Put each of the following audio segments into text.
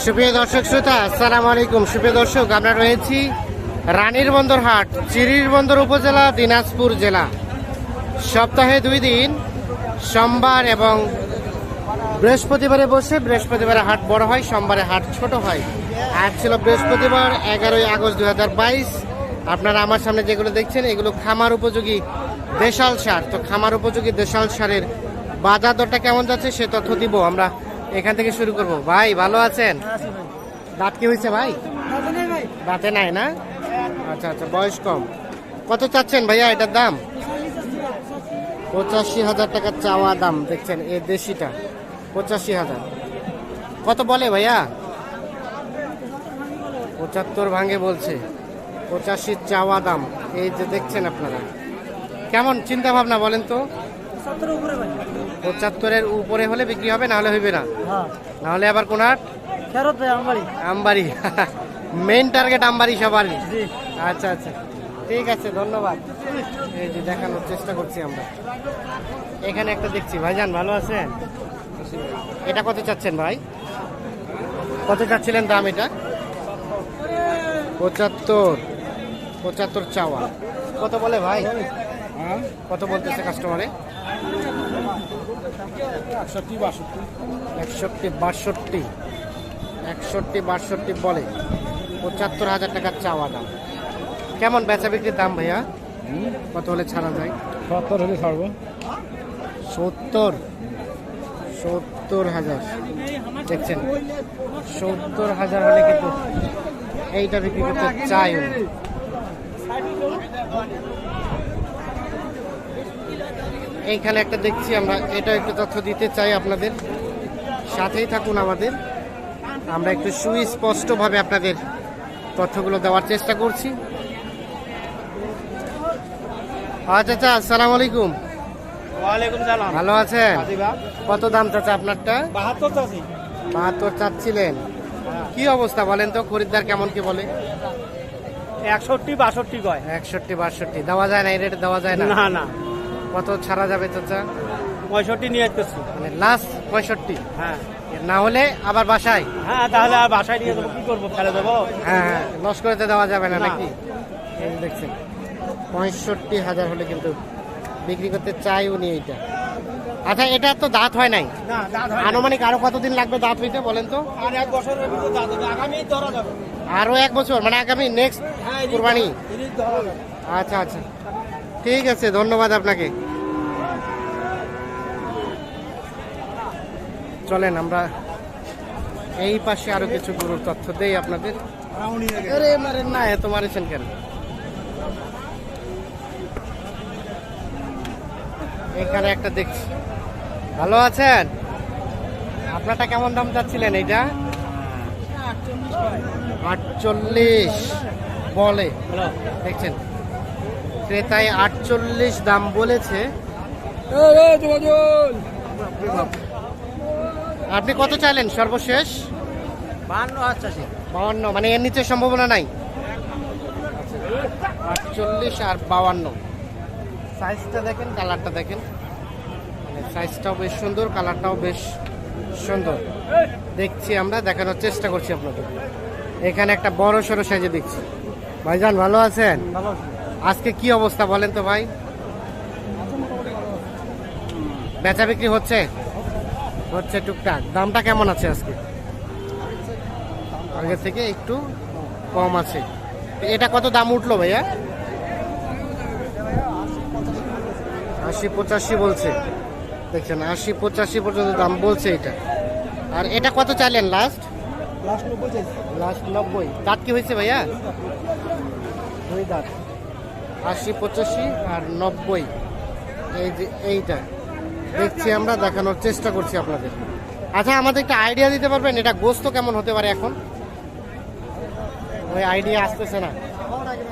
সুপ্রিয় দর্শক শ্রোতা, আসসালামু আলাইকুম। সুপ্রিয় দর্শক, আমরা রয়েছি রানীর বন্দর হাট, চিরির বন্দর উপজেলা, দিনাজপুর জেলা। সপ্তাহে 2 দিন, সোমবার এবং বৃহস্পতিবারে বসে। বৃহস্পতিবারে হাট বড় হয়, সোমবারে হাট ছোট হয়। আজ ছিল বৃহস্পতিবার 11ই আগস্ট 2022। আপনারা আমার সামনে যেগুলো দেখছেন এগুলো খামার উপযোগী দেশাল সার। তো খামার উপযোগী দেশাল সারের বাজার দরটা কেমন যাচ্ছে সে তথ্য দিব। আমরা এখান থেকে শুরু করব। ভাই ভালো আছেন? দাঁত কি হয়েছে ভাই? দাঁতে নাই না? আচ্ছা আচ্ছা, বয়স কম। কত চাচ্ছেন ভাইয়া এটার দাম? 85,000 টাকা চাওয়া দাম। দেখছেন এই দেশিটা 85,000। কত বলে ভাইয়া? 75 ভাঙে বলছে। 85 চাওয়া দাম। এই যে দেখছেন আপনারা, কেমন চিন্তা ভাবনা বলেন তো? 75-এর উপরে হলে বিক্রি হবে, না হলে হইবে না। না হলে আবার কোন হাট? আমবাড়ি। মেইন টার্গেট আমবাড়ি সবারই। আচ্ছা আচ্ছা, ঠিক আছে, ধন্যবাদ। এই যে দেখানোর চেষ্টা করছি আমরা। এখানে একটা দেখছি। ভাইজান ভালো আছেন? এটা কত চাচ্ছেন ভাই? কত চাচ্ছিলেন দাম এটা? 75 চাওয়া। কত বলে ভাই? কত বলতেছে কাস্টমারে? 61-62 বলে। 75,000 টাকার চাওয়া দাম। কেমন বেচা বিক্রির দাম ভাইয়া? কত হলে ছাড়া যায়? 70 হলে ছাড়বো। 70,000 দেখছেন। 70,000 হলে কিন্তু এইটা বিক্রি করতে চাই। এইখানে একটা দেখছি আমরা, এটা একটু তথ্য দিতে চাই আপনাদের। সাথেই থাকুন আমাদের, আমরা একটু সুস্পষ্টভাবে আপনাদের তথ্যগুলো দেওয়ার চেষ্টা করছি। আচ্ছা আচ্ছা, আসসালামু আলাইকুম। ওয়ালাইকুম সালাম। ভালো আছেন? কত দাম চাচা আপনারটা? 72 চাচ্ছি। 72 চাচ্ছিলেন। কি অবস্থা বলেন তো, খরিদ্দার কেমন কি বলে? 61-62 কয়। 61-62 দেওয়া যায় না? এই রেটে দেওয়া যায় না? না না, কত ছাড়া যাবে চাচা? 65 নিয়ে করছি। মানে লাস্ট 65? হ্যাঁ না হলে আবার বাসায়? হ্যাঁ, তাহলে আর বাসায় নিয়ে যাবো, কি করবো, ফেলে দেবো? হ্যাঁ হ্যাঁ, লস করে দেওয়া যাবে না না। নাকি? এই যে দেখছেন 65,000 হলে কিন্তু বিক্রি করতে চাই উনি এইটা। আচ্ছা, এটা তো দাঁত হয় নাই? না, দাঁত হয় না। আনুমানিক আরো কতদিন লাগবে দাঁত হইতে বলেন তো? আর 1 বছরের ভিতর দাঁত হবে। আগামী ধরা যাবে। আরো 1 বছর, মানে আগামী নেক্সট হ্যাঁ, কুরবানি? ইনি ধরা যাবে। আচ্ছা আচ্ছা, ঠিক আছে, ধন্যবাদ আপনাকে। চলেন আমরা এই পাশে আরো কিছু গরুর তথ্য দেই আপনাদের। আরে মারেন না, এত মারেছেন কেন? এখানে একটা দেখছি। ভালো আছেন? আপনারটা কেমন দাম চাচ্ছিলেন এইটা? 48 বলে। দেখছেন ক্রেতায় 48 দাম বলেছে। আপনি কত চাইলেন সর্বশেষ? 52, মানে এর নিচে সম্ভাবনা নাই? 48 আর 52। সাইজটা দেখেন, কালারটা দেখেন, সাইজটাও বেশ সুন্দর, কালারটাও বেশ সুন্দর। দেখছি আমরা, দেখানোর চেষ্টা করছি আপনাদের। এখানে একটা বড় সড়ো সাইজে দেখছি। ভাইজান ভালো আছেন? আজকে কি অবস্থা বলেন তো ভাই? বেচা বিক্রি হচ্ছে? হচ্ছে টুকটাক। দামটা কেমন আছে আজকে? আগে থেকে একটু কম আছে। এটা কত দাম উঠলো ভাইয়া? 80-85 বলছে। দেখছেন 80-85 পর্যন্ত দাম বলছে এটা। আর এটা কত চাইলেন লাস্ট? লাস্ট 90। দাঁত কি হয়েছে ভাইয়া? 2 দাঁত। 80-85 আর 90। এই যে এইটা দেখছি আমরা, দেখানোর চেষ্টা করছি আপনাদের। আচ্ছা, আমাদের একটা আইডিয়া দিতে পারবেন এটা গোস্ত কেমন হতে পারে এখন? ওই আইডিয়া আসতেছে না।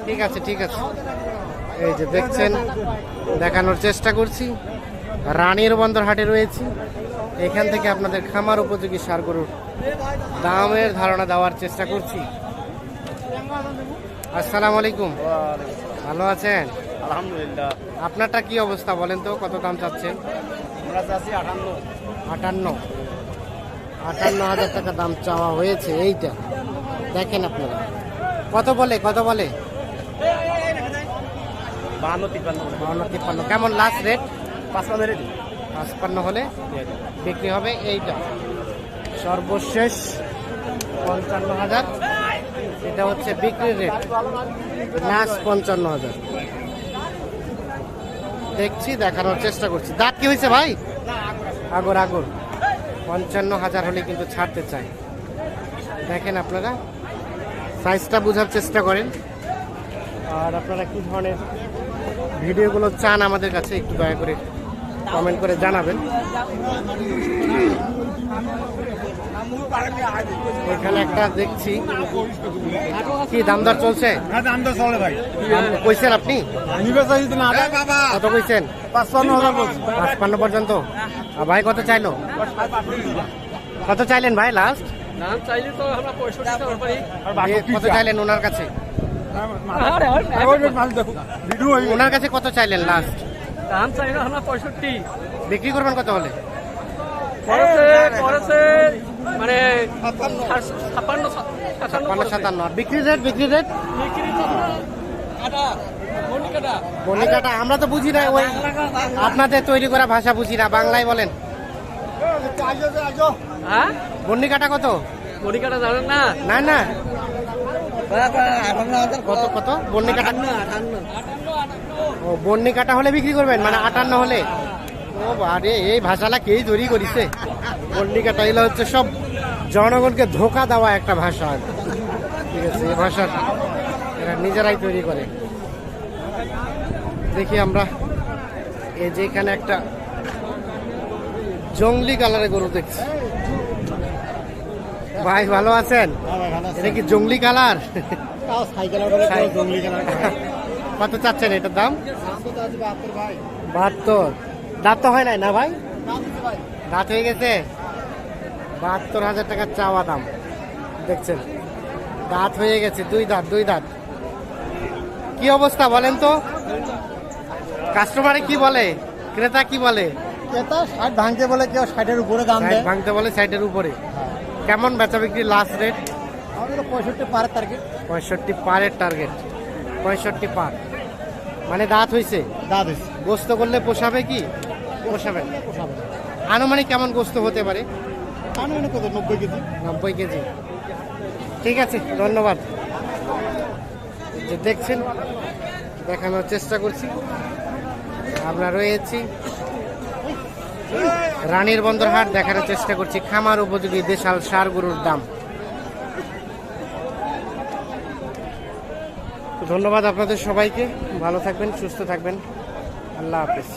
ঠিক আছে ঠিক আছে, এই যে দেখছেন, দেখানোর চেষ্টা করছি। রানীর বন্দর হাটে রয়েছি। এখান থেকে আপনাদের খামার উপযোগী সার গরুর দামের ধারণা দেওয়ার চেষ্টা করছি। আসসালামু আলাইকুম। ভালো আছেন? আলহামদুলিল্লাহ। আপনারটা কি অবস্থা বলেন তো, কত দাম চাচ্ছেন? আমরা চাচ্ছি 58। 58। 58,000 টাকা দাম চাওয়া হয়েছে এইটা। দেখেন আপনারা কত বলে 52 53 কেমন লাস্ট রেট? 55 রেডি 55 হলে বিক্রি হবে এইটা। সর্বশেষ 55,000, এটা হচ্ছে বিক্রির রেট। লাস্ট 55,000 দেখছি, দেখানোর চেষ্টা করছি। দাঁত কি হয়েছে ভাই? আগর 55,000 হলে কিন্তু ছাড়তে চাই। দেখেন আপনারা সাইজটা বোঝার চেষ্টা করেন। আর আপনারা কি ধরনের ভিডিওগুলো চান আমাদের কাছে একটু দয়া করে কমেন্ট করে জানাবেন। এখানে একটা দেখছি, কি দামদার চলছে? দাম তো চলে ভাই কইছেন আপনি? নিবে চাইছি না বাবা কত কইছেন? 55,000 বলছি 55 পর্যন্ত। আর ভাই কত চাইলো? কত চাইলেন ভাই লাস্ট? নাম চাইলে তো আমরা 65 টাকা পারি। কত চাইলেন ওনার কাছে? ভিডিও ওনার কাছে কত চাইলেন লাস্ট? দাম চাইলে আমরা 65। বিক্রি করবেন কত হলে? করেছে মানে 56 57। আর বিক্রি রেট? বিক্রি রেট বনিকাটা আমরা তো বুঝি না, ওই আপনাদের তৈরি করা ভাষা বুঝি না, বাংলায় বলেন। হ্যাঁ বন্নিকাটা কত? মনিকাটা জানেন না? না না, কত কত বন্নিকাটা? ও বন্নিকাটা হলে বিক্রি করবেন, মানে 58 হলে? ও আরে এই ভাষাটা কেই তৈরি করিছে? বন্নিকাটা এগুলো হচ্ছে সব জনগণকে ধোকা দেওয়া একটা ভাষা। ঠিক আছে, এই ভাষা এরা নিজেরাই তৈরি করে। দেখি আমরা এই যে এখানে একটা জংলি কালারের গরু দেখছি। ভাই ভালো আছেন? এটা কি জংলি কালার? কত চাচ্ছেন এটার দাম? 72। দাঁত তো হয় নাই না ভাই? দাঁত হয়ে গেছে? 72,000 টাকা চাওয়া দাম। দেখছেন দাঁত হয়ে গেছে, দুই দাঁত। কি অবস্থা বলেন তো? কাস্টমারে কি বলে, ক্রেতা কি বলে? এটা 60 ভাঙতে বলে, কেউ 60-এর উপরে দাম দেয়। ভাঙতে বলে 60-এর উপরে। কেমন বেচা বিক্রি লাস্ট রেট? আমাদের 65 পারের টার্গেট। 65 পারের টার্গেট। 65 পার মানে দাঁত হয়েছে। দাঁত গোস্ত করলে পোষাবে কি? পোষাবে। আনুমানিক কেমন গোস্ত হতে পারে? আনুমানিক কত? 90 কেজি। 90 কেজি। ঠিক আছে, ধন্যবাদ। যে দেখছেন দেখানোর চেষ্টা করছি। আমরা রয়েছি রানীর বন্দর হাট, দেখানোর চেষ্টা করছি খামার উপযোগী দেশাল ষাঁড় গরুর দাম। ধন্যবাদ আপনাদের সবাইকে, ভালো থাকবেন, সুস্থ থাকবেন, আল্লাহ হাফেজ।